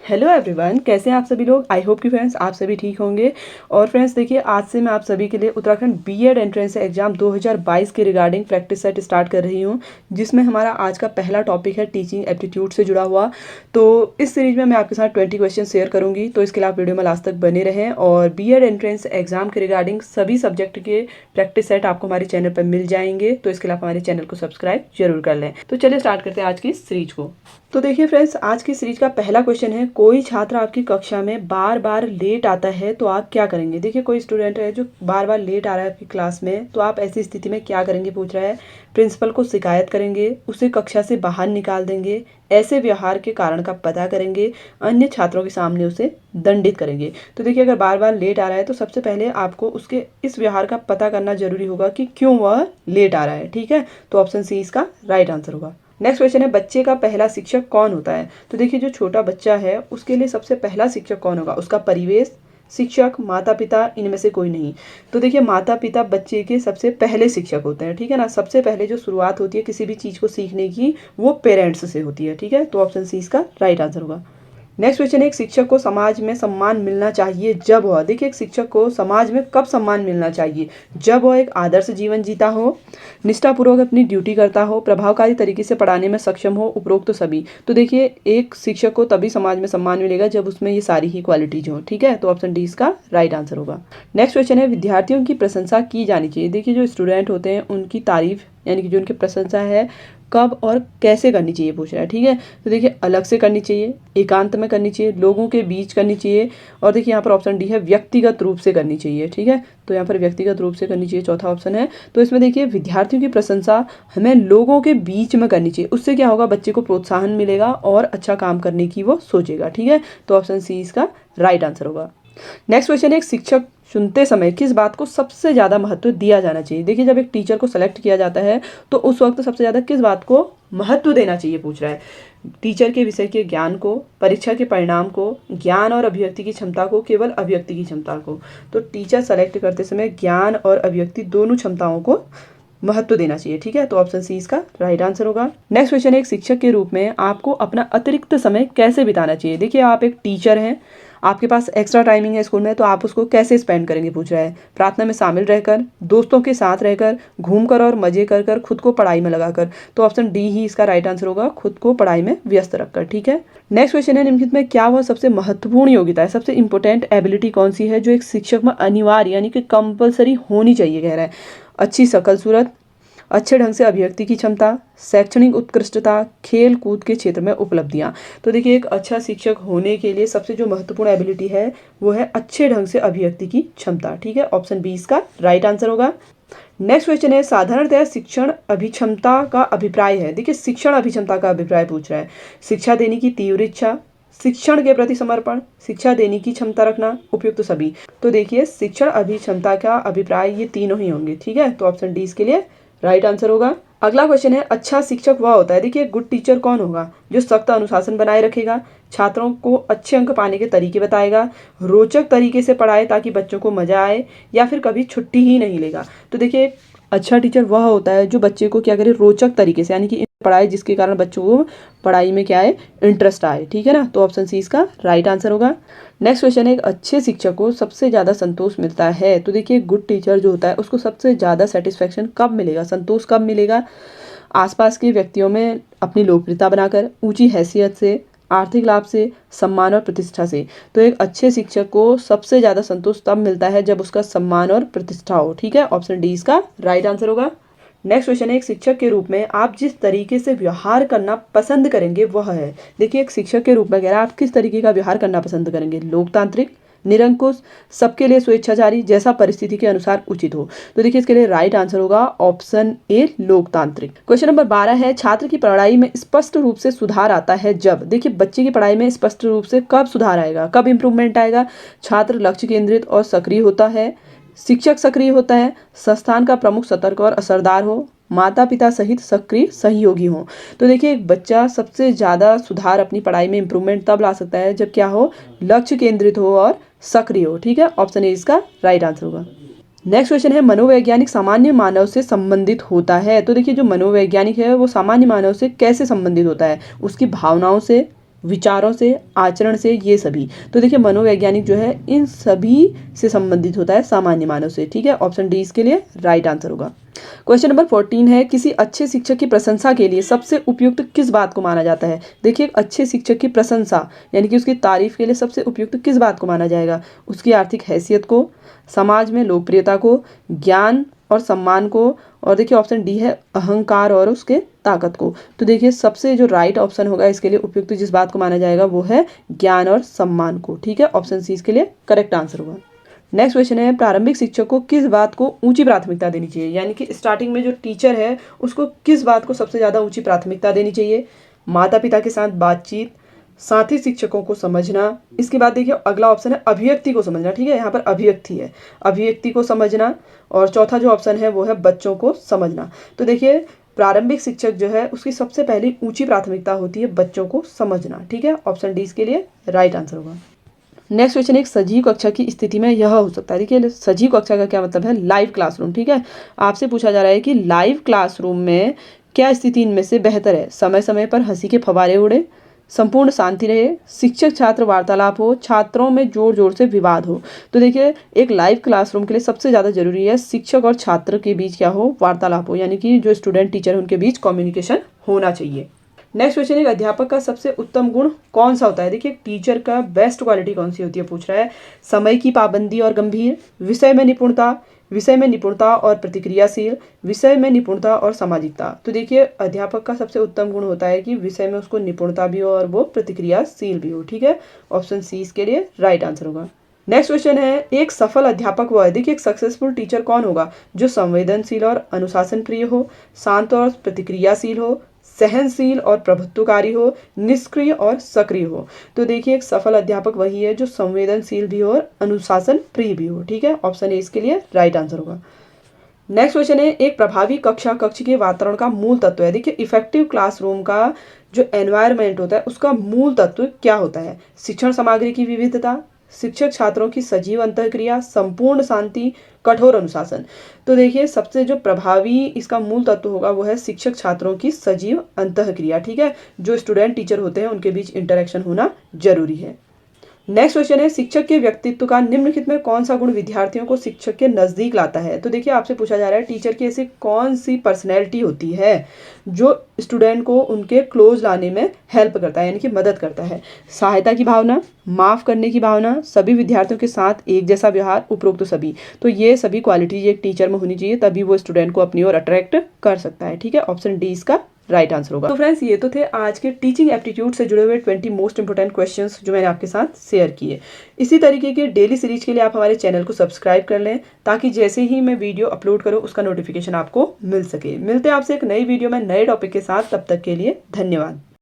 Hello everyone, कैसे हैं आप सभी लोग। आई होप कि फ्रेंड्स आप सभी ठीक होंगे। और फ्रेंड्स देखिए, आज से मैं आप सभी के लिए उत्तराखंड बीएड एंट्रेंस एग्जाम 2022 के रिगार्डिंग प्रैक्टिस सेट स्टार्ट कर रही हूं, जिसमें हमारा आज का पहला टॉपिक है टीचिंग एप्टीट्यूड से जुड़ा हुआ। तो इस सीरीज में मैं आपके साथ 20 क्वेश्चन शेयर करूंगी, तो इसके लिए आप वीडियो में लास्ट तक बने रहें। और बीएड एंट्रेंस एग्जाम के रिगार्डिंग सभी सब्जेक्ट के प्रैक्टिस सेट आपको हमारे चैनल पर मिल जाएंगे, तो इसके लिए आप हमारे चैनल को सब्सक्राइब जरूर कर लें। तो चलिए स्टार्ट करते हैं आज की सीरीज को। तो देखिए फ्रेंड्स, आज की सीरीज का पहला क्वेश्चन है, कोई छात्र आपकी कक्षा में बार बार लेट आता है तो आप क्या करेंगे। देखिए, कोई स्टूडेंट है जो बार बार लेट आ रहा है आपकी क्लास में, तो आप ऐसी स्थिति में क्या करेंगे पूछ रहा है। प्रिंसिपल को शिकायत करेंगे, उसे कक्षा से बाहर निकाल देंगे, ऐसे व्यवहार के कारण का पता करेंगे, अन्य छात्रों के सामने उसे दंडित करेंगे। तो देखिए, अगर बार बार लेट आ रहा है तो सबसे पहले आपको उसके इस व्यवहार का पता करना जरूरी होगा कि क्यों वह लेट आ रहा है। ठीक है, तो ऑप्शन सी इसका राइट आंसर होगा। नेक्स्ट क्वेश्चन है, बच्चे का पहला शिक्षक कौन होता है। तो देखिए, जो छोटा बच्चा है उसके लिए सबसे पहला शिक्षक कौन होगा। उसका परिवेश, शिक्षक, माता पिता, इनमें से कोई नहीं। तो देखिए, माता पिता बच्चे के सबसे पहले शिक्षक होते हैं। ठीक है ना, सबसे पहले जो शुरुआत होती है किसी भी चीज़ को सीखने की, वो पेरेंट्स से होती है। ठीक है, तो ऑप्शन सी इसका राइट आंसर होगा। नेक्स्ट क्वेश्चन है, एक शिक्षक को समाज में सम्मान मिलना चाहिए जब वह, देखिए एक शिक्षक को समाज में कब सम्मान मिलना चाहिए। जब वह एक आदर्श जीवन जीता हो, निष्ठापूर्वक अपनी ड्यूटी करता हो, प्रभावकारी तरीके से पढ़ाने में सक्षम हो, उपरोक्त तो सभी। तो देखिए, एक शिक्षक को तभी समाज में सम्मान मिलेगा जब उसमें ये सारी ही क्वालिटीज हो। ठीक है, तो ऑप्शन डी इसका राइट आंसर होगा। नेक्स्ट क्वेश्चन है, विद्यार्थियों की प्रशंसा की जानी चाहिए। देखिए, जो स्टूडेंट होते हैं उनकी तारीफ यानी कि जो उनकी प्रशंसा है कब और कैसे करनी चाहिए पूछ रहा है। ठीक है, तो देखिए, अलग से करनी चाहिए, एकांत में करनी चाहिए, लोगों के बीच करनी चाहिए, और देखिए यहाँ पर ऑप्शन डी है व्यक्तिगत रूप से करनी चाहिए। ठीक है, तो यहाँ पर व्यक्तिगत रूप से करनी चाहिए, चौथा ऑप्शन है। तो इसमें देखिए, विद्यार्थियों की प्रशंसा हमें लोगों के बीच में करनी चाहिए। उससे क्या होगा, बच्चे को प्रोत्साहन मिलेगा और अच्छा काम करने की वो सोचेगा। ठीक है, तो ऑप्शन सी इसका राइट आंसर होगा। नेक्स्ट क्वेश्चन है, एक शिक्षक चुनते समय किस बात को सबसे ज़्यादा महत्व दिया जाना चाहिए। देखिए, जब एक टीचर को सेलेक्ट किया जाता है तो उस वक्त सबसे ज़्यादा किस बात को महत्व देना चाहिए पूछ रहा है। टीचर के विषय के ज्ञान को, परीक्षा के परिणाम को, ज्ञान और अभिव्यक्ति की क्षमता को, केवल अभिव्यक्ति की क्षमता को। तो टीचर सेलेक्ट करते समय ज्ञान और अभिव्यक्ति दोनों क्षमताओं को महत्व देना चाहिए। ठीक है, तो ऑप्शन सी इसका राइट आंसर होगा। नेक्स्ट क्वेश्चन है, एक शिक्षक के रूप में आपको अपना अतिरिक्त समय कैसे बिताना चाहिए। देखिए, आप एक टीचर हैं, आपके पास एक्स्ट्रा टाइमिंग है स्कूल में, तो आप उसको कैसे स्पेंड करेंगे पूछ रहा है। प्रार्थना में शामिल रहकर, दोस्तों के साथ रहकर, घूमकर और मजे कर कर, खुद को पढ़ाई में लगाकर। तो ऑप्शन डी ही इसका राइट आंसर होगा, खुद को पढ़ाई में व्यस्त रखकर। ठीक है, नेक्स्ट क्वेश्चन है, निम्नलिखित में क्या वह सबसे महत्वपूर्ण योग्यता है, सबसे इंपॉर्टेंट एबिलिटी कौन सी है जो एक शिक्षक में अनिवार्य यानी कि कंपलसरी होनी चाहिए। कह रहा है अच्छी शकल सूरत, अच्छे ढंग से अभिव्यक्ति की क्षमता, शैक्षणिक उत्कृष्टता, खेल कूद के क्षेत्र में उपलब्धियां। तो देखिए, एक अच्छा शिक्षक होने के लिए सबसे जो महत्वपूर्ण एबिलिटी है वो है अच्छे ढंग से अभिव्यक्ति की क्षमता। ठीक है, ऑप्शन बी इसका राइट आंसर होगा। नेक्स्ट क्वेश्चन है, साधारणतः शिक्षण अभिक्षमता का अभिप्राय है। देखिए, शिक्षण अभिक्षमता का अभिप्राय पूछ रहा है। शिक्षा देने की तीव्र इच्छा, शिक्षण के प्रति समर्पण, शिक्षा देने की क्षमता रखना, उपयुक्त सभी। तो देखिए, शिक्षण अभिक्षमता का अभिप्राय ये तीनों ही होंगे। ठीक है, तो ऑप्शन डी इसके लिए राइट आंसर होगा। अगला क्वेश्चन है, अच्छा शिक्षक वह होता है। देखिए, गुड टीचर कौन होगा, जो सख्त अनुशासन बनाए रखेगा, छात्रों को अच्छे अंक पाने के तरीके बताएगा, रोचक तरीके से पढ़ाए ताकि बच्चों को मजा आए, या फिर कभी छुट्टी ही नहीं लेगा। तो देखिए, अच्छा टीचर वह होता है जो बच्चे को क्या करे, रोचक तरीके से यानी कि पढ़ाए, जिसके कारण बच्चों को पढ़ाई में क्या है, इंटरेस्ट आए। ठीक है ना, तो ऑप्शन सी इसका राइट आंसर होगा। नेक्स्ट क्वेश्चन है, एक अच्छे शिक्षक को सबसे ज़्यादा संतोष मिलता है। तो देखिए, गुड टीचर जो होता है उसको सबसे ज़्यादा सेटिस्फेक्शन कब मिलेगा, संतोष कब मिलेगा। आसपास के व्यक्तियों में अपनी लोकप्रियता बनाकर, ऊंची हैसियत से, आर्थिक लाभ से, सम्मान और प्रतिष्ठा से। तो एक अच्छे शिक्षक को सबसे ज़्यादा संतोष तब मिलता है जब उसका सम्मान और प्रतिष्ठा हो। ठीक है, ऑप्शन डी इसका राइट आंसर होगा। नेक्स्ट क्वेश्चन है, एक शिक्षक के रूप में आप जिस तरीके से व्यवहार करना पसंद करेंगे वह है। देखिए, एक शिक्षक के रूप में कह रहा है आप किस तरीके का व्यवहार करना पसंद करेंगे, लोकतांत्रिक, निरंकुश, सबके लिए स्वेच्छाचारी, जैसा परिस्थिति के अनुसार उचित हो। तो देखिए, इसके लिए राइट आंसर होगा ऑप्शन ए, लोकतांत्रिक। क्वेश्चन नंबर 12 है, छात्र की पढ़ाई में स्पष्ट रूप से सुधार आता है जब। देखिए, बच्चे की पढ़ाई में स्पष्ट रूप से कब सुधार आएगा, कब इंप्रूवमेंट आएगा। छात्र लक्ष्य केंद्रित और सक्रिय होता है, शिक्षक सक्रिय होता है, संस्थान का प्रमुख सतर्क और असरदार हो, माता पिता सहित सक्रिय सहयोगी हो। तो देखिए, एक बच्चा सबसे ज़्यादा सुधार अपनी पढ़ाई में इंप्रूवमेंट तब ला सकता है जब क्या हो, लक्ष्य केंद्रित हो और सक्रिय हो। ठीक है, ऑप्शन ए इसका राइट आंसर होगा। नेक्स्ट क्वेश्चन है, मनोवैज्ञानिक सामान्य मानव से संबंधित होता है। तो देखिए, जो मनोवैज्ञानिक है वो सामान्य मानव से कैसे संबंधित होता है, उसकी भावनाओं से, विचारों से, आचरण से, ये सभी। तो देखिए मनोवैज्ञानिक जो है इन सभी से संबंधित होता है सामान्य मानव से, ठीक है। ऑप्शन डी इसके लिए राइट आंसर होगा। क्वेश्चन नंबर 14 है, किसी अच्छे शिक्षक की प्रशंसा के लिए सबसे उपयुक्त किस बात को माना जाता है। देखिए एक अच्छे शिक्षक की प्रशंसा यानी कि उसकी तारीफ के लिए सबसे उपयुक्त किस बात को माना जाएगा। उसकी आर्थिक हैसियत को, समाज में लोकप्रियता को, ज्ञान और सम्मान को, और देखिए ऑप्शन डी है अहंकार और उसके ताकत को। तो देखिए सबसे जो राइट ऑप्शन होगा इसके लिए उपयुक्त जिस बात को माना जाएगा वो है ज्ञान और सम्मान को, ठीक है। ऑप्शन सी इसके लिए करेक्ट आंसर होगा। नेक्स्ट क्वेश्चन है, प्रारंभिक शिक्षक को किस बात को ऊंची प्राथमिकता देनी चाहिए। यानी कि स्टार्टिंग में जो टीचर है उसको किस बात को सबसे ज़्यादा ऊंची प्राथमिकता देनी चाहिए। माता पिता के साथ बातचीत, साथी शिक्षकों को समझना, इसके बाद देखिए अगला ऑप्शन है अभिव्यक्ति को समझना, ठीक है। यहाँ पर अभिव्यक्ति है, अभिव्यक्ति को समझना, और चौथा जो ऑप्शन है वो है बच्चों को समझना। तो देखिए प्रारंभिक शिक्षक जो है उसकी सबसे पहली ऊंची प्राथमिकता होती है बच्चों को समझना, ठीक है। ऑप्शन डी इसके लिए राइट आंसर होगा। नेक्स्ट क्वेश्चन, एक सजीव कक्षा की स्थिति में यह हो सकता है। देखिए सजीव कक्षा का क्या मतलब है, लाइव क्लासरूम, ठीक है। आपसे पूछा जा रहा है कि लाइव क्लासरूम में क्या स्थिति इनमें से बेहतर है। समय समय पर हंसी के फव्वारे उड़े, संपूर्ण शांति रहे, शिक्षक छात्र वार्तालाप हो, छात्रों में जोर जोर से विवाद हो। तो देखिए एक लाइव क्लासरूम के लिए सबसे ज़्यादा जरूरी है शिक्षक और छात्र के बीच क्या हो, वार्तालाप हो, यानी कि जो स्टूडेंट टीचर है उनके बीच कम्युनिकेशन होना चाहिए। नेक्स्ट क्वेश्चन, एक अध्यापक का सबसे उत्तम गुण कौन सा होता है। देखिए टीचर का बेस्ट क्वालिटी कौन सी होती है पूछ रहा है। समय की पाबंदी और गंभीर, विषय में निपुणता और प्रतिक्रियाशील, विषय में निपुणता और सामाजिकता। तो देखिए अध्यापक का सबसे उत्तम गुण होता है कि विषय में उसको निपुणता भी हो और वो प्रतिक्रियाशील भी हो, ठीक है। ऑप्शन सी इसके लिए राइट आंसर होगा। नेक्स्ट क्वेश्चन है, एक सफल अध्यापक वह है। देखिए एक सक्सेसफुल टीचर कौन होगा, जो संवेदनशील और अनुशासन प्रिय हो, शांत और प्रतिक्रियाशील हो, सहनशील और प्रभुत्वकारी हो, निष्क्रिय और सक्रिय हो। तो देखिए एक सफल अध्यापक वही है जो संवेदनशील भी हो और अनुशासन प्रिय भी हो, ठीक है। ऑप्शन ए इसके लिए राइट आंसर होगा। नेक्स्ट क्वेश्चन है, एक प्रभावी कक्ष के वातावरण का मूल तत्व है। देखिए इफेक्टिव क्लासरूम का जो एनवायरनमेंट होता है उसका मूल तत्व क्या होता है। शिक्षण सामग्री की विविधता, शिक्षक छात्रों की सजीव अंतःक्रिया, संपूर्ण शांति, कठोर अनुशासन। तो देखिए सबसे जो प्रभावी इसका मूल तत्व होगा वो है शिक्षक छात्रों की सजीव अंतःक्रिया, ठीक है। जो स्टूडेंट टीचर होते हैं उनके बीच इंटरेक्शन होना जरूरी है। नेक्स्ट क्वेश्चन है, शिक्षक के व्यक्तित्व का निम्नलिखित में कौन सा गुण विद्यार्थियों को शिक्षक के नजदीक लाता है। तो देखिए आपसे पूछा जा रहा है टीचर की ऐसी कौन सी पर्सनैलिटी होती है जो स्टूडेंट को उनके क्लोज लाने में हेल्प करता है, यानी कि मदद करता है। सहायता की भावना, माफ करने की भावना, सभी विद्यार्थियों के साथ एक जैसा व्यवहार, उपरोक्त सभी। तो ये सभी क्वालिटीज एक टीचर में होनी चाहिए, तभी वो स्टूडेंट को अपनी ओर अट्रैक्ट कर सकता है, ठीक है। ऑप्शन डी इसका राइट आंसर होगा। तो फ्रेंड्स ये तो थे आज के टीचिंग एप्टीट्यूड से जुड़े हुए 20 मोस्ट इंपोर्टेंट क्वेश्चंस जो मैंने आपके साथ शेयर किए। इसी तरीके के डेली सीरीज के लिए आप हमारे चैनल को सब्सक्राइब कर लें, ताकि जैसे ही मैं वीडियो अपलोड करूं उसका नोटिफिकेशन आपको मिल सके। मिलते हैं आपसे एक नई वीडियो में नए टॉपिक के साथ, तब तक के लिए धन्यवाद।